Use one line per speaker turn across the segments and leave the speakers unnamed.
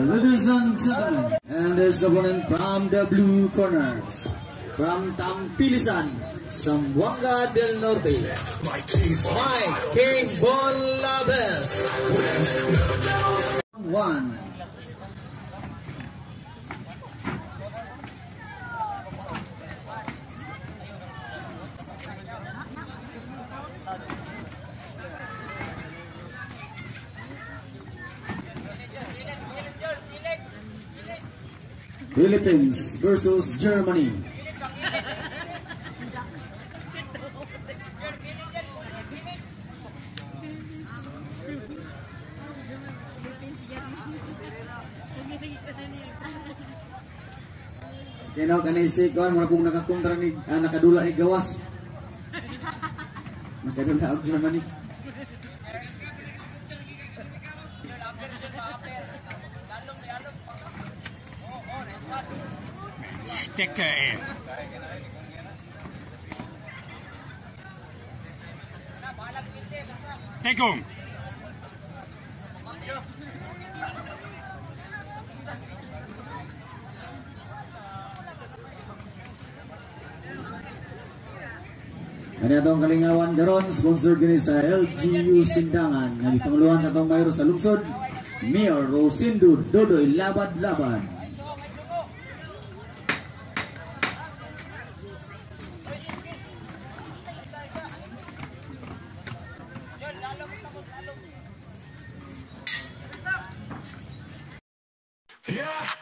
Ladies and gentlemen, and his opponent from the blue corner, from Tampilisan, Zamboanga del Norte, Mike King Bolabes. 1. Philippines versus Germany. Kino kanisi ko mo pong nakakontra ni nakadula ni gawas. Nakadula og Germany.
Stecker, ey. Deckung.
Ano itong kalingawan garon, sponsor din sa LGU Sindangan. Nagipanguluhan sa itong mayro sa lungsod, Mayor Rosindo Dodoy Labad-Labad.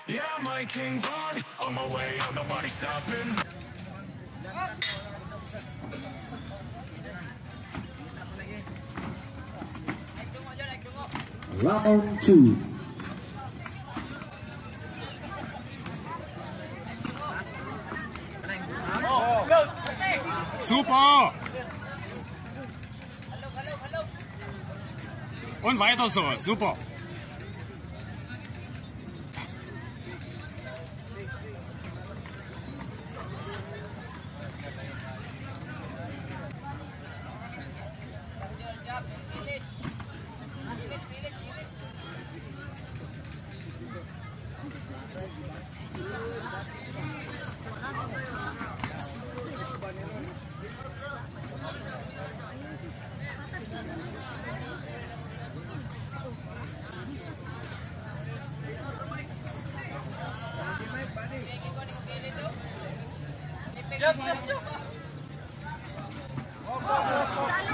Yeah, my King Von, on my way, on nobody stopping.
Round 2.
Super! Und weiter so, super.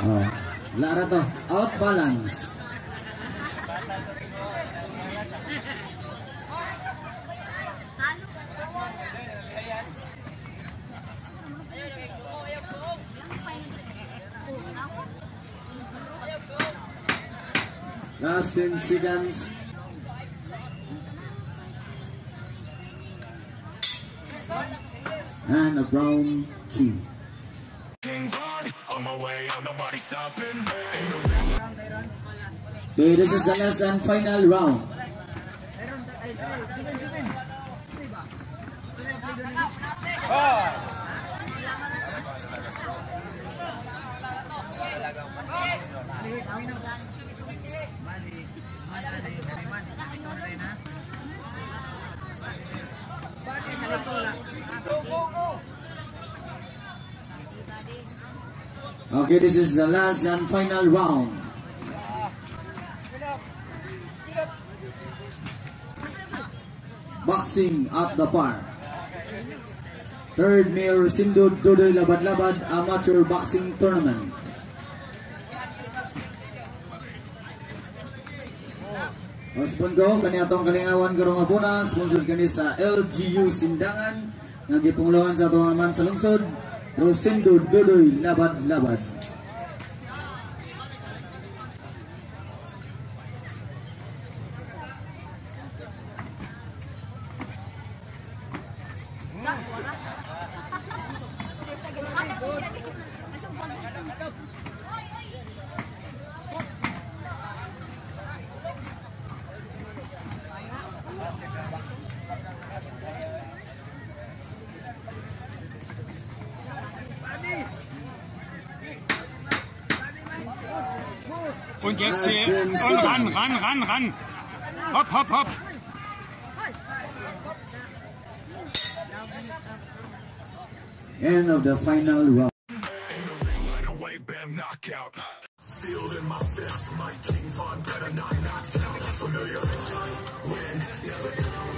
Oh, lara to, out balance. Last 10 seconds. And a round 2. Okay, this is the last and final round. Okay, this is the last and final round. Boxing at the park. Third Mayor Rosindo Dodoy Labad-Labad Amateur Boxing Tournament. Sponsor kani atong kalingawan karong abuna, sponsor kani sa LGU Sindangan, nga gipunglohan sa atong aman sa lungsod, Rosindo Dodoy Labad-Labad.
Und jetzt hier. Und ran. Hopp, hopp, hopp.
End of the final round.
Knockout. Steel in my fist, my King Von better not knocked out. Familiar win, never down.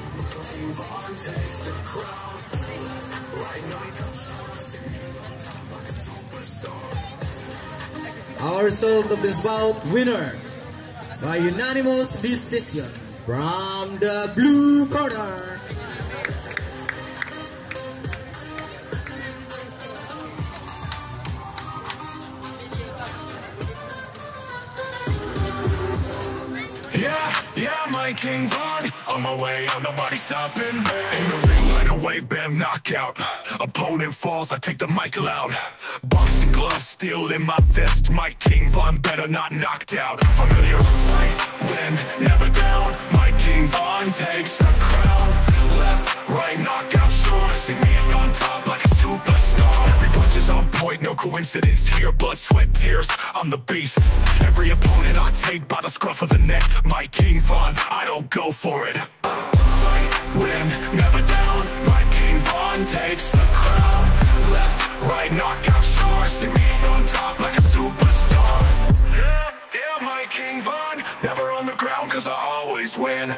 King Von takes the crown. Right knockout, like a superstar.
Our result of this bout, winner by unanimous decision from the blue corner.
Yeah, my King Von, on my way, I'm nobody stopping. In the ring like a wave band knockout. Opponent falls, I take the mic loud. Boxing gloves, steel in my fist. My King Von better not knocked out. Familiar fight, win, never down. My King Von takes the crown. Left, right, knockout, sure. See me on top like a superstar. Every punch is on point, no coincidence here. Blood, sweat, tears, I'm the beast. Every opponent I take by the scruff of the neck. My King Von, I don't go for it. Fight, win, never down. My King Von takes the crown. Left, right, knockout, sure. See me on top like a superstar. Yeah, my King Von, never on the ground 'cause I always win.